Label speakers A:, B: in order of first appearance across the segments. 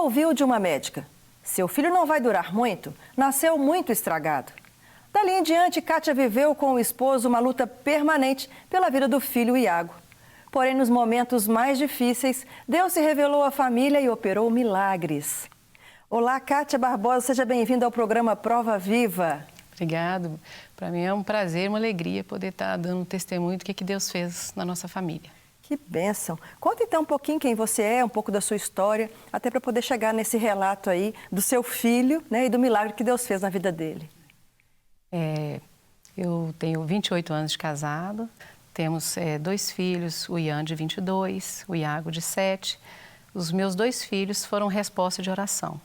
A: Já ouviu de uma médica? Seu filho não vai durar muito, nasceu muito estragado. Dali em diante, Kátia viveu com o esposo uma luta permanente pela vida do filho Iago. Porém, nos momentos mais difíceis, Deus se revelou à família e operou milagres. Olá, Kátia Barbosa, seja bem-vinda ao programa Prova Viva.
B: Obrigado. Para mim é um prazer, uma alegria poder estar dando um testemunho do que Deus fez na nossa família.
A: Que bênção. Conta então um pouquinho quem você é, um pouco da sua história, até para poder chegar nesse relato aí do seu filho, né, e do milagre que Deus fez na vida dele.
B: Eu tenho 28 anos de casado, temos 2 filhos, o Ian de 22, o Iago de 7. Os meus 2 filhos foram resposta de oração.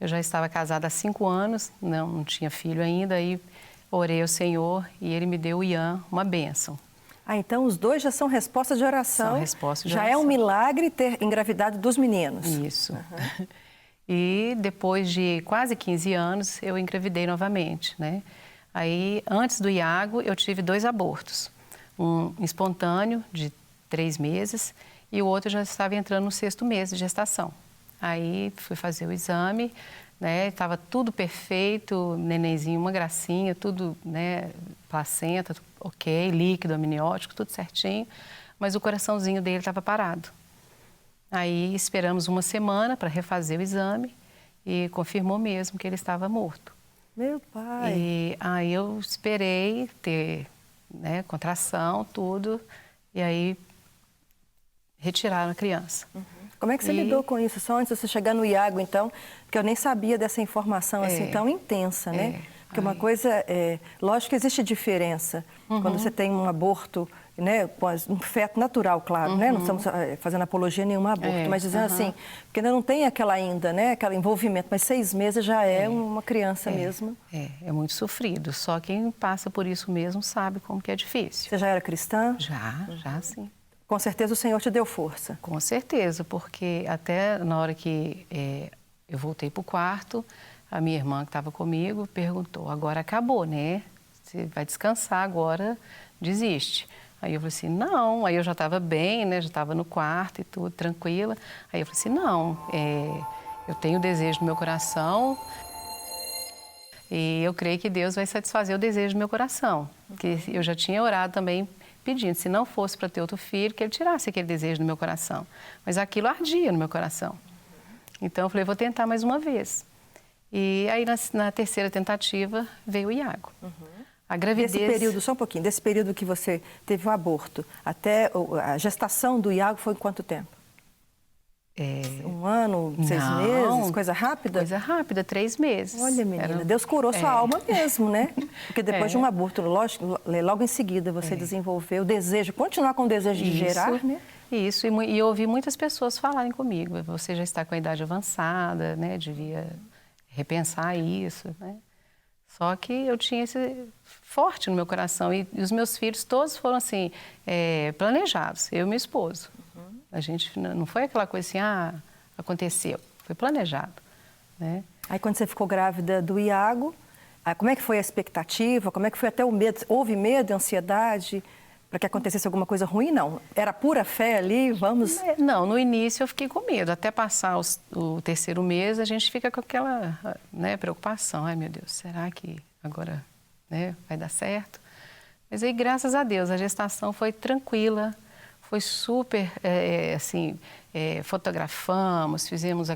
B: Eu já estava casada há 5 anos, não tinha filho ainda, aí orei ao Senhor e Ele me deu o Ian, uma bênção.
A: Ah, então os 2 já são respostas de oração.
B: São respostas de
A: oração. Já é um milagre ter engravidado dos meninos.
B: Isso. Uhum. E depois de quase 15 anos, eu engravidei novamente, né? Aí, antes do Iago, eu tive 2 abortos. Um espontâneo, de 3 meses, e o outro já estava entrando no 6º mês de gestação. Aí, fui fazer o exame, né? Estava tudo perfeito, nenenzinho, uma gracinha, tudo, né? Placenta, ok, líquido, amniótico, tudo certinho, mas o coraçãozinho dele estava parado. Aí esperamos uma semana para refazer o exame e confirmou mesmo que ele estava morto.
A: Meu pai!
B: E aí eu esperei ter, né, contração, tudo, e aí retiraram a criança.
A: Uhum. Como é que você lidou com isso? Só antes de você chegar no Iago, então, porque eu nem sabia dessa informação assim tão intensa, né? Porque uma coisa, lógico que existe diferença. Quando você tem um aborto, né, um feto natural, claro, né? Não estamos fazendo apologia a nenhum aborto, mas dizendo assim, porque ainda não tem aquela ainda, né, aquele envolvimento, mas 6 meses já é uma criança mesmo.
B: É muito sofrido, só quem passa por isso mesmo sabe como que é difícil.
A: Você já era cristã?
B: Já sim.
A: Com certeza o Senhor te deu força.
B: Com certeza, porque até na hora que eu voltei para o quarto, a minha irmã que estava comigo perguntou, agora acabou, né? Você vai descansar agora, desiste. Aí eu falei assim, não. Aí eu já estava bem, né? Já estava no quarto e tudo, tranquila. Aí eu falei assim, não, eu tenho desejo no meu coração e eu creio que Deus vai satisfazer o desejo do meu coração. Porque eu já tinha orado também pedindo, se não fosse para ter outro filho, que Ele tirasse aquele desejo do meu coração. Mas aquilo ardia no meu coração. Então eu falei, vou tentar mais uma vez. E aí, na 3ª tentativa, veio o Iago. A gravidez...
A: Desse período, só um pouquinho, desse período que você teve o aborto, até a gestação do Iago foi quanto tempo? 1 ano, 6 meses? Coisa rápida?
B: Coisa rápida, 3 meses.
A: Olha, menina, Deus curou sua alma mesmo, né? Porque depois de um aborto, lógico, logo em seguida você desenvolveu o desejo, continuar com o desejo de gerar, né?
B: Isso, e eu ouvi muitas pessoas falarem comigo, você já está com a idade avançada, né? Devia repensar isso, né? Só que eu tinha esse forte no meu coração e os meus filhos todos foram assim, planejados, eu e meu esposo. A gente não foi aquela coisa assim, aconteceu, foi planejado, né? Aí
A: quando você ficou grávida do Iago, como é que foi a expectativa? Como é que foi até o medo? Houve medo, ansiedade para que acontecesse alguma coisa ruim? Não, era pura fé ali, vamos...
B: Não, no início eu fiquei com medo, até passar o 3º mês a gente fica com aquela, né, preocupação. Ai, meu Deus, será que agora, né, vai dar certo? Mas aí, graças a Deus, a gestação foi tranquila, foi super, fotografamos, fizemos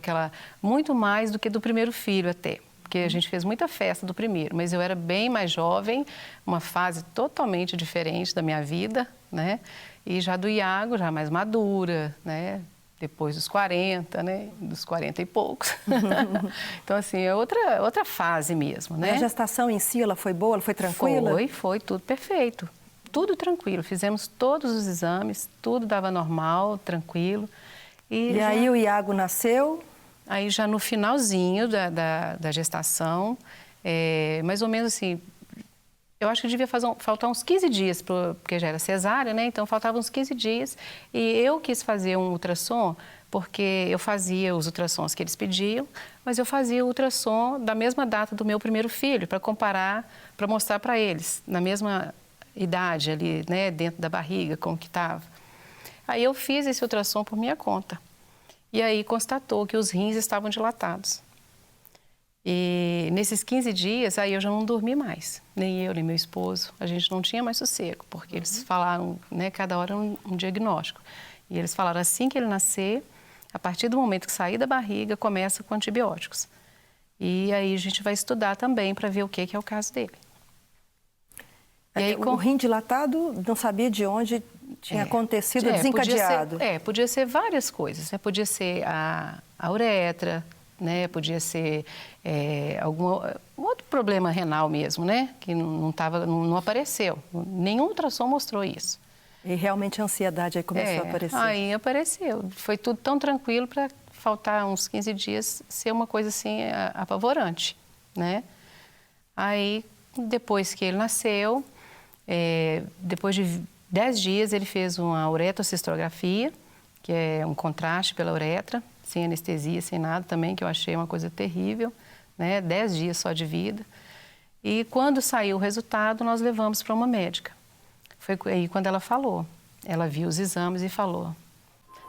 B: muito mais do que do primeiro filho até, porque a gente fez muita festa do primeiro, mas eu era bem mais jovem, uma fase totalmente diferente da minha vida, né? E já do Iago, já mais madura, né? Depois dos 40, né? Dos 40 e poucos. Então, assim, é outra fase mesmo, né?
A: E a gestação em si, ela foi boa, ela foi tranquila?
B: Foi tudo perfeito. Tudo tranquilo, fizemos todos os exames, tudo dava normal, tranquilo.
A: E aí o Iago nasceu?
B: Aí já no finalzinho da gestação, mais ou menos assim, eu acho que devia faltar uns 15 dias, porque já era cesárea, né? Então faltavam uns 15 dias e eu quis fazer um ultrassom, porque eu fazia os ultrassons que eles pediam, mas eu fazia o ultrassom da mesma data do meu primeiro filho, para comparar, para mostrar para eles, na mesma idade ali, né, dentro da barriga, como que estava. Aí eu fiz esse ultrassom por minha conta. E aí constatou que os rins estavam dilatados. E nesses 15 dias, aí eu já não dormi mais, nem eu, nem meu esposo. A gente não tinha mais sossego, porque eles falaram, né, cada hora um diagnóstico. E eles falaram, assim que ele nascer, a partir do momento que sair da barriga, começa com antibióticos. E aí a gente vai estudar também para ver o que é o caso dele.
A: E aí, o rim dilatado, não sabia de onde tinha acontecido, desencadeado.
B: Podia ser várias coisas, né? Podia ser a uretra, né? Podia ser algum outro problema renal mesmo, né? Que não apareceu. Nenhum ultrassom mostrou isso.
A: E realmente a ansiedade aí começou a aparecer.
B: Aí apareceu. Foi tudo tão tranquilo para faltar uns 15 dias ser uma coisa assim apavorante, né? Aí, depois que ele nasceu, depois de 10 dias ele fez uma uretrocistografia, que é um contraste pela uretra, sem anestesia, sem nada também, que eu achei uma coisa terrível, né? 10 dias só de vida. E quando saiu o resultado, nós levamos para uma médica. Foi aí quando ela falou, ela viu os exames e falou,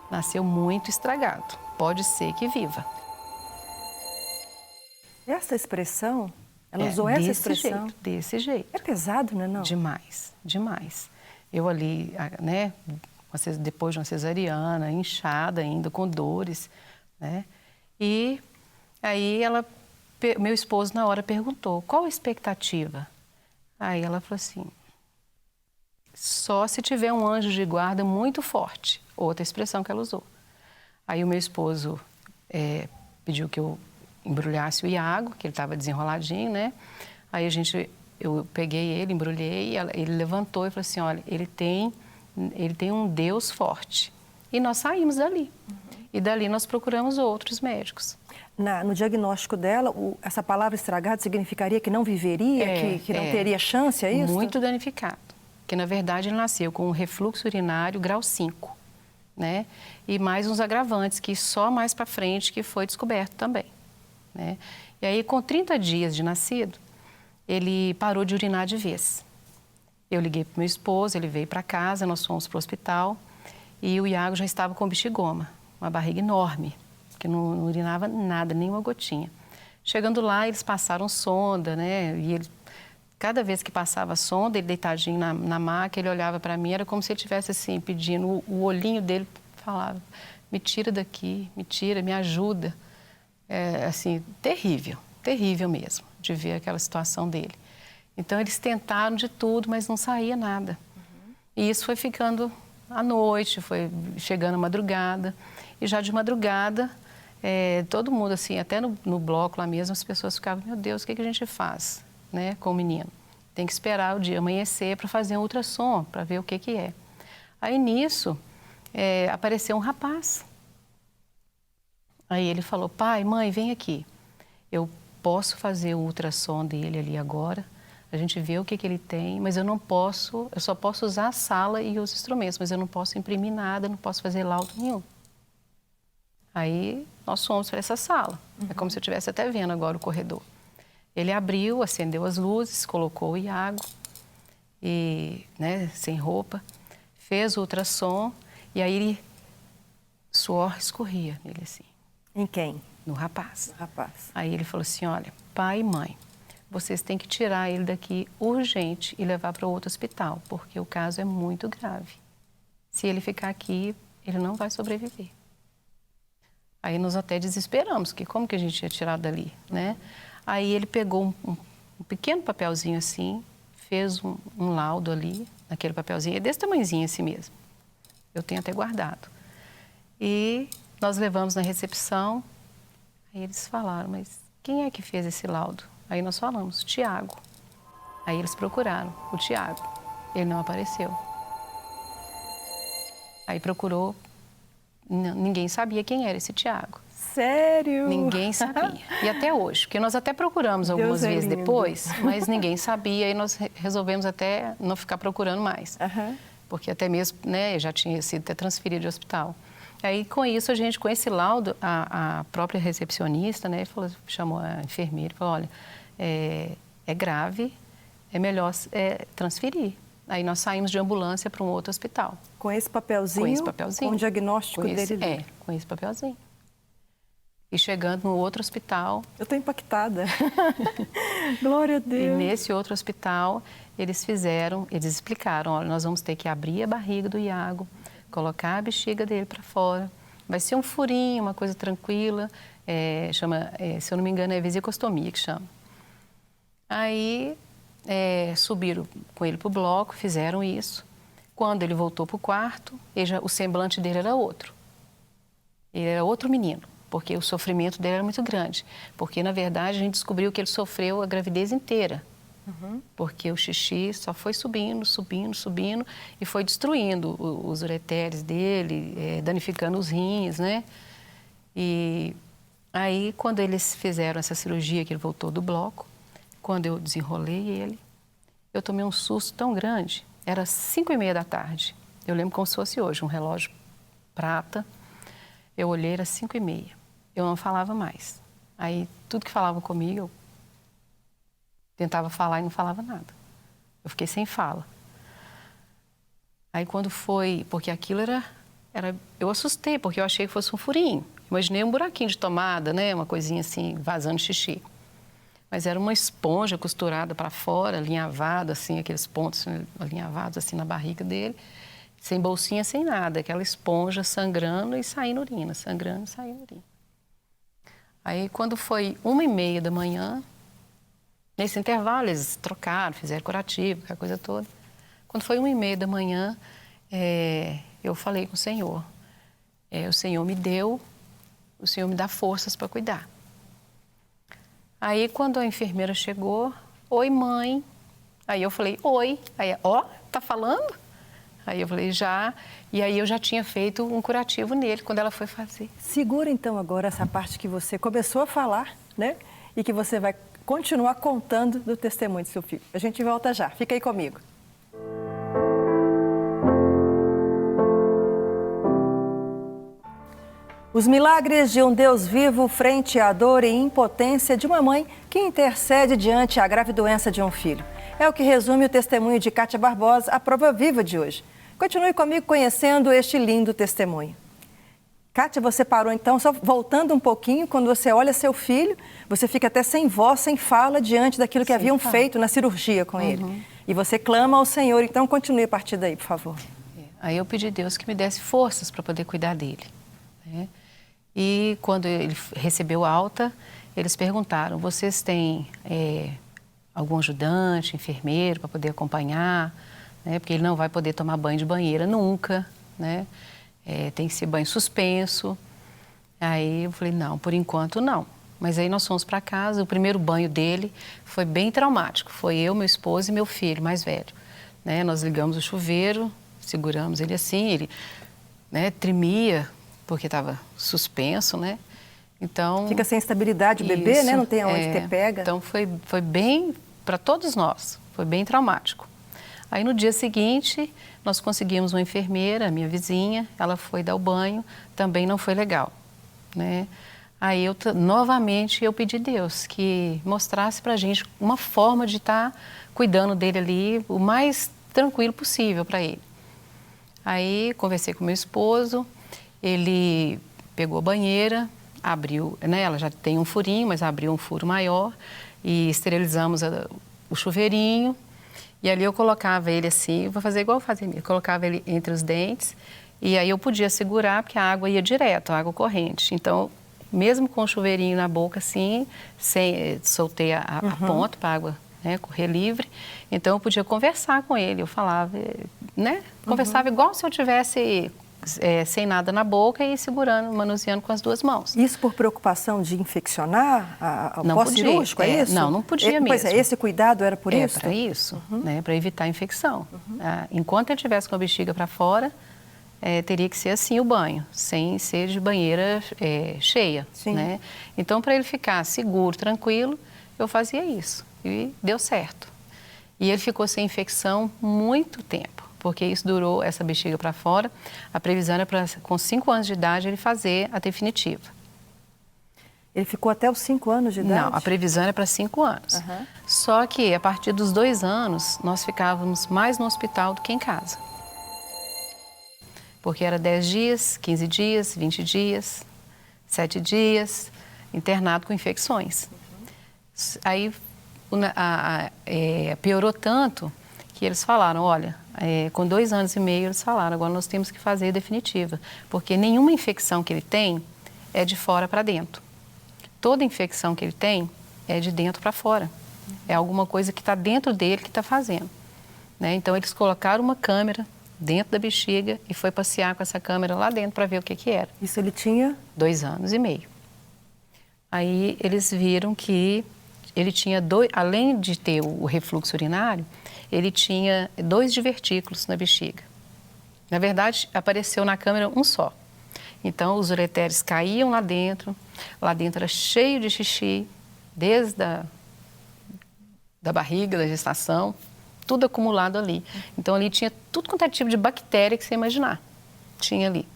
B: nasceu muito estragado, pode ser que viva.
A: Essa expressão, ela usou essa expressão?
B: Desse jeito.
A: É pesado, não é não?
B: Demais, demais. Eu ali, né, depois de uma cesariana, inchada ainda, com dores, né? E aí meu esposo na hora perguntou, qual a expectativa? Aí ela falou assim, só se tiver um anjo de guarda muito forte, outra expressão que ela usou. Aí o meu esposo pediu que eu embrulhasse o Iago, que ele estava desenroladinho, né? Aí eu peguei ele, embrulhei, e ele levantou e falou assim, olha, ele tem um Deus forte. E nós saímos dali. E dali nós procuramos outros médicos.
A: No diagnóstico dela, essa palavra estragado significaria que não viveria, que não teria chance, é isso?
B: Muito danificado. Que na verdade ele nasceu com um refluxo urinário grau 5, né? E mais uns agravantes, que só mais para frente que foi descoberto também, né? E aí com 30 dias de nascido, ele parou de urinar de vez. Eu liguei para o meu esposo, ele veio para casa, nós fomos para o hospital e o Iago já estava com bexigoma, uma barriga enorme, que não urinava nada, nenhuma gotinha. Chegando lá, eles passaram sonda, né? E ele, cada vez que passava a sonda, ele deitadinho na maca, ele olhava para mim, era como se ele estivesse assim, pedindo, o olhinho dele falava, me tira daqui, me tira, me ajuda. Assim, terrível, terrível mesmo, de ver aquela situação dele. Então, eles tentaram de tudo, mas não saía nada. E isso foi ficando à noite, foi chegando à madrugada. E já de madrugada, todo mundo, assim, até no bloco lá mesmo, as pessoas ficavam, meu Deus, o que a gente faz, né, com o menino? Tem que esperar o dia amanhecer para fazer um ultrassom, para ver o que é. Aí, nisso, apareceu um rapaz. Aí ele falou, pai, mãe, vem aqui. Eu posso fazer o ultrassom dele ali agora, a gente vê o que ele tem, mas eu só posso usar a sala e os instrumentos, mas eu não posso imprimir nada, não posso fazer laudo nenhum. Aí nós fomos para essa sala, é como se eu estivesse até vendo agora o corredor. Ele abriu, acendeu as luzes, colocou o Iago, e, né, sem roupa, fez o ultrassom e aí suor escorria nele assim.
A: Em quem?
B: No rapaz.
A: No rapaz.
B: Aí ele falou assim, olha, pai e mãe, vocês têm que tirar ele daqui urgente e levar para outro hospital, porque o caso é muito grave. Se ele ficar aqui, ele não vai sobreviver. Aí nós até desesperamos, que como que a gente ia tirar dali, né? Aí ele pegou um pequeno papelzinho assim, fez um laudo ali, naquele papelzinho, é desse tamanhozinho assim mesmo. Eu tenho até guardado. E nós levamos na recepção, aí eles falaram, mas quem é que fez esse laudo? Aí nós falamos, Tiago. Aí eles procuraram o Tiago, ele não apareceu. Aí procurou, ninguém sabia quem era esse Tiago.
A: Sério?
B: Ninguém sabia. E até hoje, porque nós até procuramos algumas vezes depois, mas ninguém sabia e nós resolvemos até não ficar procurando mais. Porque até mesmo, né, já tinha sido até transferido de hospital. Aí, com isso, a gente, com esse laudo, a própria recepcionista, né, chamou a enfermeira e falou, olha, é grave, é melhor transferir. Aí nós saímos de ambulância para um outro hospital.
A: Com esse papelzinho?
B: Com esse papelzinho.
A: Com o diagnóstico dele?
B: Com esse papelzinho. E chegando no outro hospital...
A: Eu estou impactada. Glória a Deus.
B: E nesse outro hospital, eles explicaram, olha, nós vamos ter que abrir a barriga do Iago, colocar a bexiga dele para fora. Vai ser um furinho, uma coisa tranquila, se eu não me engano, é vesicostomia que chama. Aí subiram com ele para o bloco, fizeram isso. Quando ele voltou para o quarto, o semblante dele era outro. Ele era outro menino, porque o sofrimento dele era muito grande. Porque, na verdade, a gente descobriu que ele sofreu a gravidez inteira. Porque o xixi só foi subindo, subindo, subindo e foi destruindo os ureteres dele, danificando os rins, né? E aí, quando eles fizeram essa cirurgia, que ele voltou do bloco, quando eu desenrolei ele, eu tomei um susto tão grande. Era 5h30 da tarde. Eu lembro como se fosse hoje, um relógio prata. Eu olhei, era 5h30. Eu não falava mais. Aí, tudo que falavam comigo, eu tentava falar e não falava nada. Eu fiquei sem fala. Aí, quando foi... Porque aquilo era... Eu assustei, porque eu achei que fosse um furinho. Imaginei um buraquinho de tomada, né? Uma coisinha assim, vazando xixi. Mas era uma esponja costurada para fora, alinhavada, assim, aqueles pontos alinhavados assim na barriga dele. Sem bolsinha, sem nada. Aquela esponja sangrando e saindo urina. Sangrando e saindo urina. Aí, quando foi 1h30 da manhã, nesse intervalo, eles trocaram, fizeram curativo, aquela coisa toda. Quando foi 1h30 da manhã, eu falei com o Senhor. O Senhor me deu, o Senhor me dá forças para cuidar. Aí, quando a enfermeira chegou, oi, mãe. Aí eu falei, oi. Aí, tá falando? Aí eu falei, já. E aí eu já tinha feito um curativo nele, quando ela foi fazer.
A: Segura, então, agora essa parte que você começou a falar, né? E que você vai continuar contando do testemunho do seu filho. A gente volta já. Fica aí comigo. Os milagres de um Deus vivo frente à dor e impotência de uma mãe que intercede diante a grave doença de um filho. É o que resume o testemunho de Kátia Barbosa, a prova viva de hoje. Continue comigo conhecendo este lindo testemunho. Kátia, você parou então, só voltando um pouquinho, quando você olha seu filho, você fica até sem voz, sem fala, diante daquilo que haviam feito na cirurgia com ele. E você clama ao Senhor, então continue a partir daí, por favor.
B: Aí eu pedi a Deus que me desse forças para poder cuidar dele, né? E quando ele recebeu alta, eles perguntaram, vocês têm algum ajudante, enfermeiro para poder acompanhar? Né? Porque ele não vai poder tomar banho de banheira nunca, né? Tem que ser banho suspenso. Aí eu falei, não, por enquanto não. Mas aí nós fomos para casa, o primeiro banho dele foi bem traumático. Foi eu, meu esposo e meu filho mais velho. Né? Nós ligamos o chuveiro, seguramos ele assim, ele, né, tremia, porque estava suspenso, né? Então...
A: Fica sem estabilidade o bebê, né? Não tem aonde ter pega.
B: Então foi bem, para todos nós, foi bem traumático. Aí no dia seguinte, nós conseguimos uma enfermeira, minha vizinha, ela foi dar o banho, também não foi legal, né? Aí novamente eu pedi a Deus que mostrasse para a gente uma forma de estar cuidando dele ali o mais tranquilo possível para ele. Aí conversei com meu esposo, ele pegou a banheira, abriu, né? Ela já tem um furinho, mas abriu um furo maior e esterilizamos o chuveirinho. E ali eu colocava ele assim, vou fazer igual eu fazia mesmo, colocava ele entre os dentes e aí eu podia segurar porque a água ia direto, a água corrente. Então, mesmo com o chuveirinho na boca assim, soltei a ponta para a água, né, correr livre. Então eu podia conversar com ele, eu falava, né? Conversava igual se eu tivesse sem nada na boca e segurando, manuseando com as duas mãos.
A: Isso por preocupação de infeccionar o pós-cirúrgico, é isso?
B: Não podia mesmo.
A: Pois esse cuidado era por isso?
B: Para isso, né, para evitar a infecção. Enquanto ele estivesse com a bexiga para fora, teria que ser assim o banho, sem ser de banheira cheia.
A: Sim.
B: Né? Então, para ele ficar seguro, tranquilo, eu fazia isso. E deu certo. E ele ficou sem infecção muito tempo, porque isso durou, essa bexiga para fora. A previsão era para, com 5 anos de idade, ele fazer a definitiva.
A: Ele ficou até os 5 anos de idade?
B: Não, a previsão era para 5 anos. Só que, a partir dos 2 anos, nós ficávamos mais no hospital do que em casa. Porque era 10 dias, 15 dias, 20 dias. 7 dias, internado com infecções. Aí piorou tanto que eles falaram, olha, com 2 anos e meio eles falaram, agora nós temos que fazer a definitiva, porque nenhuma infecção que ele tem é de fora para dentro. Toda infecção que ele tem é de dentro para fora. É alguma coisa que está dentro dele que está fazendo. Né? Então eles colocaram uma câmera dentro da bexiga e foi passear com essa câmera lá dentro para ver o que era.
A: Isso ele tinha?
B: 2 anos e meio. Aí eles viram que ele tinha além de ter o refluxo urinário, ele tinha 2 divertículos na bexiga. Na verdade, apareceu na câmera um só. Então, os ureteres caíam lá dentro era cheio de xixi, desde da barriga, da gestação, tudo acumulado ali. Então, ali tinha tudo quanto é tipo de bactéria que você imaginar, tinha ali.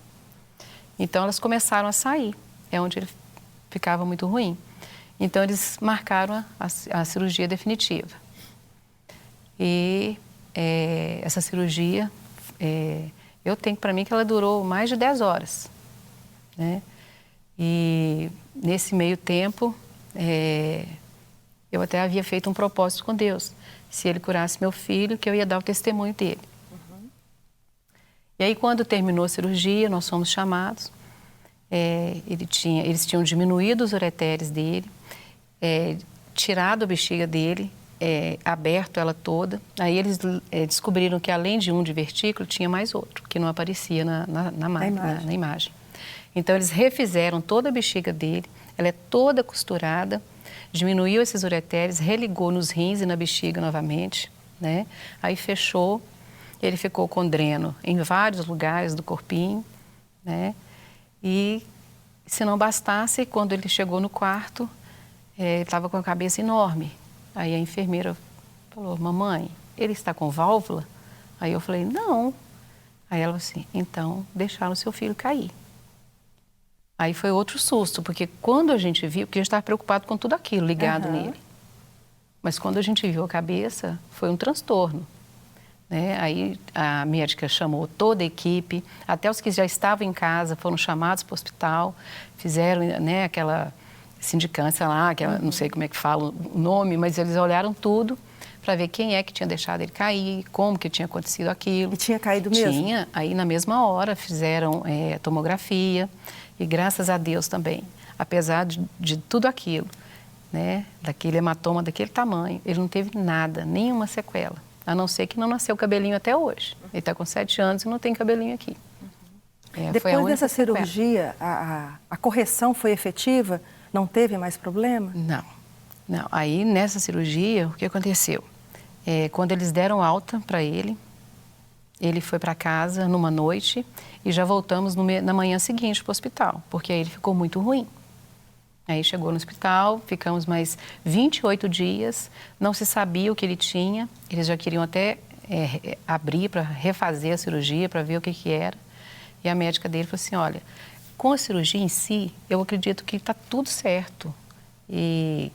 B: Então, elas começaram a sair, é onde ele ficava muito ruim. Então, eles marcaram a cirurgia definitiva. E essa cirurgia, eu tenho para mim que ela durou mais de 10 horas. Né? E nesse meio tempo, eu até havia feito um propósito com Deus. Se ele curasse meu filho, que eu ia dar o testemunho dele. Uhum. E aí, quando terminou a cirurgia, nós fomos chamados. Eles tinham diminuído os ureteres dele, tirado a bexiga dele, aberto ela toda. Aí eles descobriram que além de um divertículo, tinha mais outro, que não aparecia na imagem. Então eles refizeram toda a bexiga dele, ela é toda costurada, diminuiu esses ureteres, religou nos rins e na bexiga novamente, né? Aí fechou, ele ficou com dreno em vários lugares do corpinho, né? E se não bastasse, quando ele chegou no quarto, ele estava com a cabeça enorme. Aí a enfermeira falou, mamãe, ele está com válvula? Aí eu falei, não. Aí ela falou assim, então deixaram o seu filho cair. Aí foi outro susto, porque quando a gente viu, porque a gente estava preocupado com tudo aquilo ligado nele. Mas quando a gente viu a cabeça, foi um transtorno. Né? Aí a médica chamou toda a equipe, até os que já estavam em casa foram chamados para o hospital, fizeram, né, aquela sindicância lá, que não sei como é que fala o nome, mas eles olharam tudo para ver quem é que tinha deixado ele cair, como que tinha acontecido aquilo.
A: E tinha caído mesmo?
B: Tinha, aí na mesma hora fizeram tomografia e graças a Deus também, apesar de tudo aquilo, né, daquele hematoma daquele tamanho, ele não teve nada, nenhuma sequela, a não ser que não nasceu cabelinho até hoje. Ele está com 7 anos e não tem cabelinho aqui.
A: Depois dessa cirurgia, a correção foi efetiva? Não teve mais problema?
B: Não, não. Aí nessa cirurgia, o que aconteceu? Quando eles deram alta para ele foi para casa numa noite e já voltamos na manhã seguinte para o hospital, porque aí ele ficou muito ruim. Aí chegou no hospital, ficamos mais 28 dias, não se sabia o que ele tinha, eles já queriam até abrir para refazer a cirurgia, para ver o que era. E a médica dele falou assim, olha, com a cirurgia em si, eu acredito que está tudo certo. E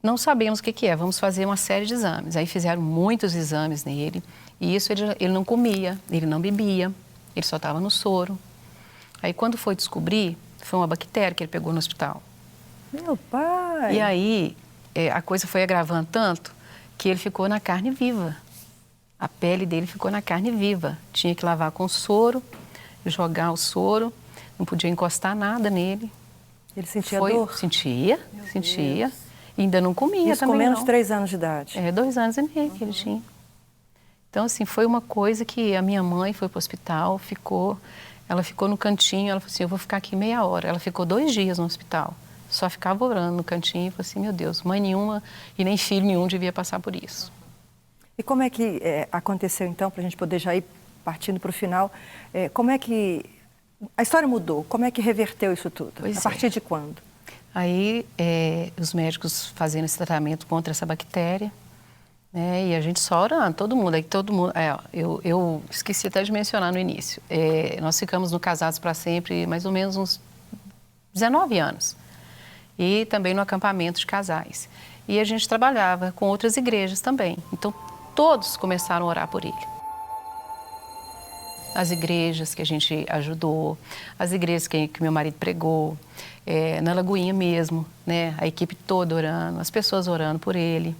B: não sabemos o que é, vamos fazer uma série de exames. Aí fizeram muitos exames nele, e isso ele não comia, ele não bebia, ele só estava no soro. Aí quando foi descobrir, foi uma bactéria que ele pegou no hospital.
A: Meu pai!
B: E aí a coisa foi agravando tanto que ele ficou na carne viva. A pele dele ficou na carne viva. Tinha que lavar com soro, jogar o soro, não podia encostar nada nele.
A: Ele sentia dor?
B: Sentia. E ainda não comia
A: isso
B: também,
A: com menos
B: não.
A: de 3 anos de idade?
B: 2 anos e meio que ele tinha. Então, assim, foi uma coisa que a minha mãe foi para o hospital, ela ficou no cantinho, ela falou assim, eu vou ficar aqui meia hora. Ela ficou 2 dias no hospital, só ficava orando no cantinho e falou assim, meu Deus, mãe nenhuma e nem filho nenhum devia passar por isso.
A: E como é que aconteceu então, para a gente poder já ir partindo para o final, como é que a história mudou? Como é que reverteu isso tudo? A partir de quando?
B: Aí os médicos fazendo esse tratamento contra essa bactéria, né, e a gente só orando, todo mundo. Eu esqueci até de mencionar no início, nós ficamos no Casados para Sempre mais ou menos uns 19 anos. E também no acampamento de casais. E a gente trabalhava com outras igrejas também. Então, todos começaram a orar por ele. as igrejas que a gente ajudou, as igrejas que meu marido pregou, na Lagoinha mesmo, né? A equipe toda orando, as pessoas orando por ele,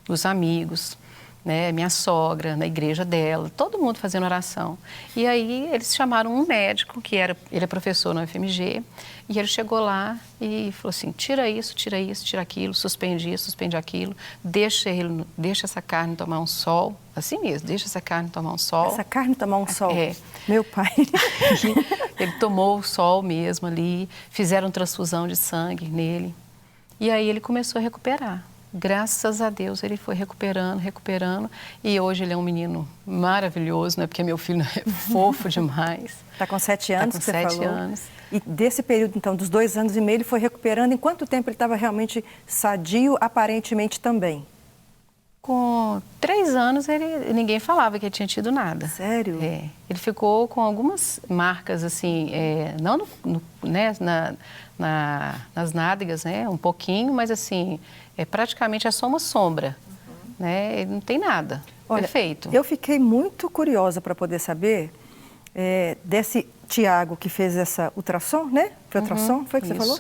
B: os amigos, né? Minha sogra, na igreja dela, todo mundo fazendo oração. E aí eles chamaram um médico, ele é professor no UFMG, e ele chegou lá e falou assim, tira isso, tira aquilo, suspende isso, suspende aquilo, deixa essa carne tomar um sol, assim mesmo, deixa essa carne tomar um sol.
A: Essa carne tomar um sol?
B: É.
A: Meu pai.
B: Ele tomou o sol mesmo ali, fizeram transfusão de sangue nele. E aí ele começou a recuperar. Graças a Deus ele foi recuperando. E hoje ele é um menino maravilhoso, né? Porque meu filho é fofo demais.
A: Está com 7 anos,
B: que você falou. 7 anos.
A: E desse período, então, dos 2 anos e meio, ele foi recuperando. Em quanto tempo ele estava realmente sadio, aparentemente também?
B: Com 3 anos, ninguém falava que ele tinha tido nada.
A: Sério?
B: É. Ele ficou com algumas marcas, assim, não né, nas nádegas, né, um pouquinho, mas assim, praticamente é só uma sombra, né, ele não tem nada.
A: Olha,
B: perfeito.
A: Eu fiquei muito curiosa para poder saber desse Tiago que fez essa ultrassom, né? Foi ultrassom, foi que você falou?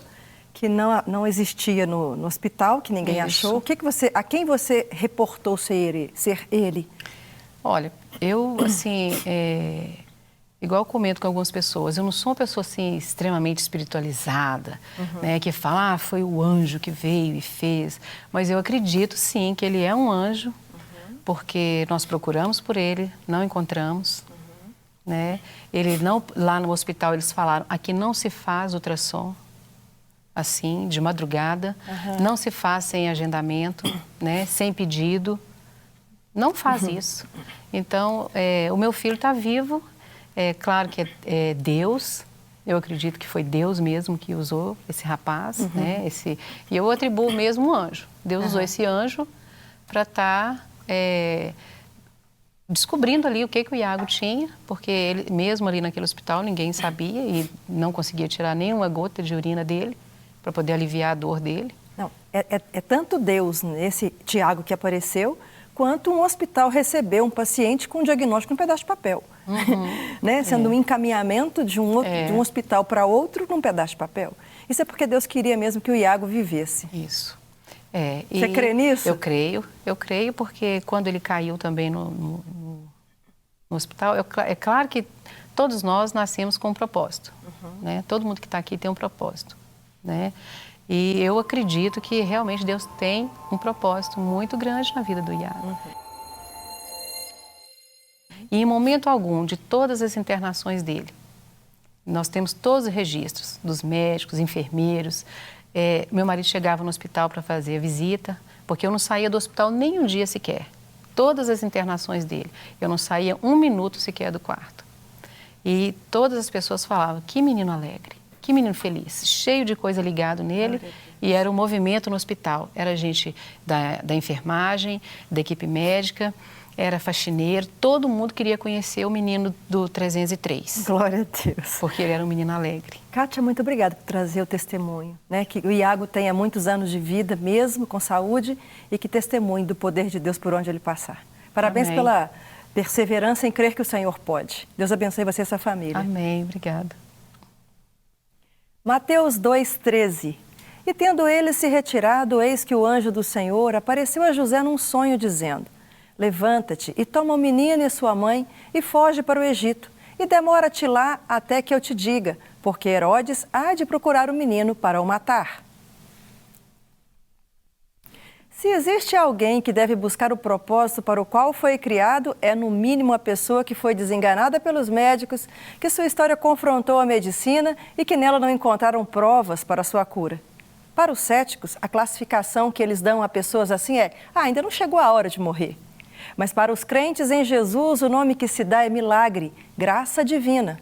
A: Que não existia no hospital, que ninguém achou. A quem você reportou ser ele?
B: Olha, eu, assim, igual eu comento com algumas pessoas, eu não sou uma pessoa, assim, extremamente espiritualizada, né, que fala, foi o anjo que veio e fez. Mas eu acredito, sim, que ele é um anjo, porque nós procuramos por ele, não encontramos, né? Lá no hospital eles falaram, aqui não se faz ultrassom, assim, de madrugada, não se faz sem agendamento, né, sem pedido, não faz isso. Então, o meu filho está vivo, é claro que é Deus, eu acredito que foi Deus mesmo que usou esse rapaz, né, e eu atribuo mesmo um anjo. Deus usou esse anjo para estar descobrindo ali o que o Iago tinha, porque ele, mesmo ali naquele hospital, ninguém sabia e não conseguia tirar nenhuma gota de urina dele, para poder aliviar a dor dele.
A: Não, é tanto Deus nesse Tiago que apareceu, quanto um hospital recebeu um paciente com um diagnóstico num pedaço de papel. Né? Sendo um encaminhamento de um hospital para outro num pedaço de papel. Isso é porque Deus queria mesmo que o Iago vivesse.
B: Isso.
A: Você crê nisso?
B: Eu creio porque quando ele caiu também no hospital, é claro que todos nós nascemos com um propósito. Né? Todo mundo que está aqui tem um propósito. Né? E eu acredito que realmente Deus tem um propósito muito grande na vida do Iago. E em momento algum de todas as internações dele, nós temos todos os registros dos médicos, enfermeiros. Meu marido chegava no hospital para fazer a visita, porque eu não saía do hospital nem um dia sequer. Todas as internações dele, eu não saía 1 minuto sequer do quarto. E todas as pessoas falavam, que menino alegre. Que menino feliz, cheio de coisa ligado nele, e era um movimento no hospital. Era gente da enfermagem, da equipe médica, era faxineiro, todo mundo queria conhecer o menino do 303.
A: Glória a Deus.
B: Porque ele era um menino alegre.
A: Kátia, muito obrigada por trazer o testemunho, né? Que o Iago tenha muitos anos de vida mesmo, com saúde, e que testemunhe do poder de Deus por onde ele passar. Parabéns pela perseverança em crer que o Senhor pode. Deus abençoe você e sua família.
B: Amém, obrigada.
A: Mateus 2,13. E tendo ele se retirado, eis que o anjo do Senhor apareceu a José num sonho, dizendo, levanta-te e toma o menino e sua mãe e foge para o Egito, e demora-te lá até que eu te diga, porque Herodes há de procurar o menino para o matar. Se existe alguém que deve buscar o propósito para o qual foi criado, é no mínimo a pessoa que foi desenganada pelos médicos, que sua história confrontou a medicina e que nela não encontraram provas para a sua cura. Para os céticos, a classificação que eles dão a pessoas assim é, ainda não chegou a hora de morrer. Mas para os crentes em Jesus, o nome que se dá é milagre, graça divina.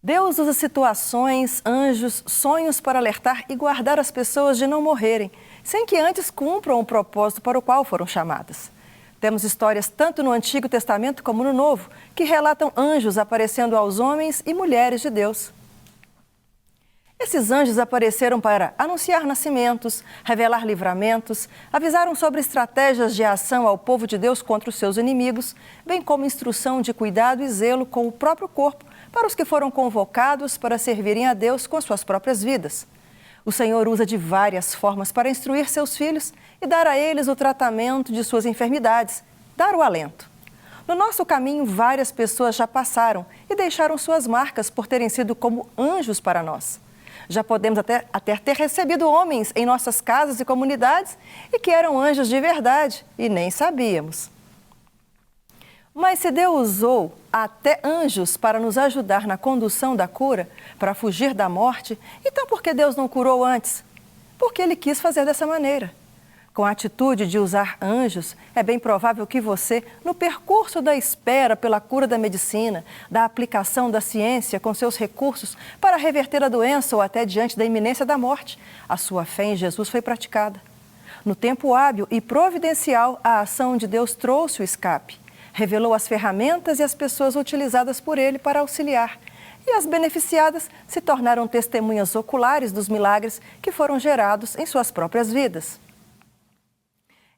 A: Deus usa situações, anjos, sonhos para alertar e guardar as pessoas de não morrerem, sem que antes cumpram o propósito para o qual foram chamadas. Temos histórias tanto no Antigo Testamento como no Novo, que relatam anjos aparecendo aos homens e mulheres de Deus. Esses anjos apareceram para anunciar nascimentos, revelar livramentos, avisaram sobre estratégias de ação ao povo de Deus contra os seus inimigos, bem como instrução de cuidado e zelo com o próprio corpo para os que foram convocados para servirem a Deus com suas próprias vidas. O Senhor usa de várias formas para instruir seus filhos e dar a eles o tratamento de suas enfermidades, dar o alento. No nosso caminho, várias pessoas já passaram e deixaram suas marcas por terem sido como anjos para nós. Já podemos até ter recebido homens em nossas casas e comunidades e que eram anjos de verdade e nem sabíamos. Mas se Deus usou até anjos para nos ajudar na condução da cura, para fugir da morte, então por que Deus não curou antes? Porque Ele quis fazer dessa maneira. Com a atitude de usar anjos, é bem provável que você, no percurso da espera pela cura da medicina, da aplicação da ciência com seus recursos para reverter a doença ou até diante da iminência da morte, a sua fé em Jesus foi praticada. No tempo hábil e providencial, a ação de Deus trouxe o escape, revelou as ferramentas e as pessoas utilizadas por Ele para auxiliar, e as beneficiadas se tornaram testemunhas oculares dos milagres que foram gerados em suas próprias vidas.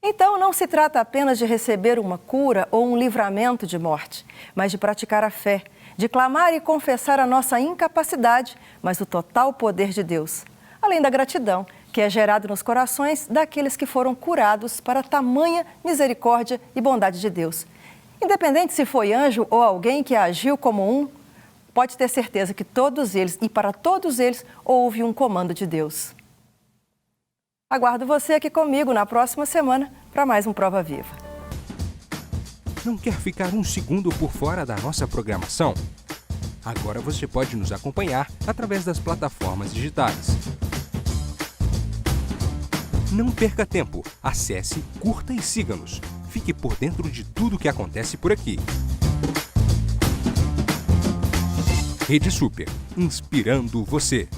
A: Então, não se trata apenas de receber uma cura ou um livramento de morte, mas de praticar a fé, de clamar e confessar a nossa incapacidade, mas o total poder de Deus, além da gratidão, que é gerada nos corações daqueles que foram curados para tamanha misericórdia e bondade de Deus. Independente se foi anjo ou alguém que agiu como um, pode ter certeza que todos eles e para todos eles houve um comando de Deus. Aguardo você aqui comigo na próxima semana para mais um Prova Viva.
C: Não quer ficar um segundo por fora da nossa programação? Agora você pode nos acompanhar através das plataformas digitais. Não perca tempo. Acesse, curta e siga-nos. Fique por dentro de tudo o que acontece por aqui. Rede Super, inspirando você.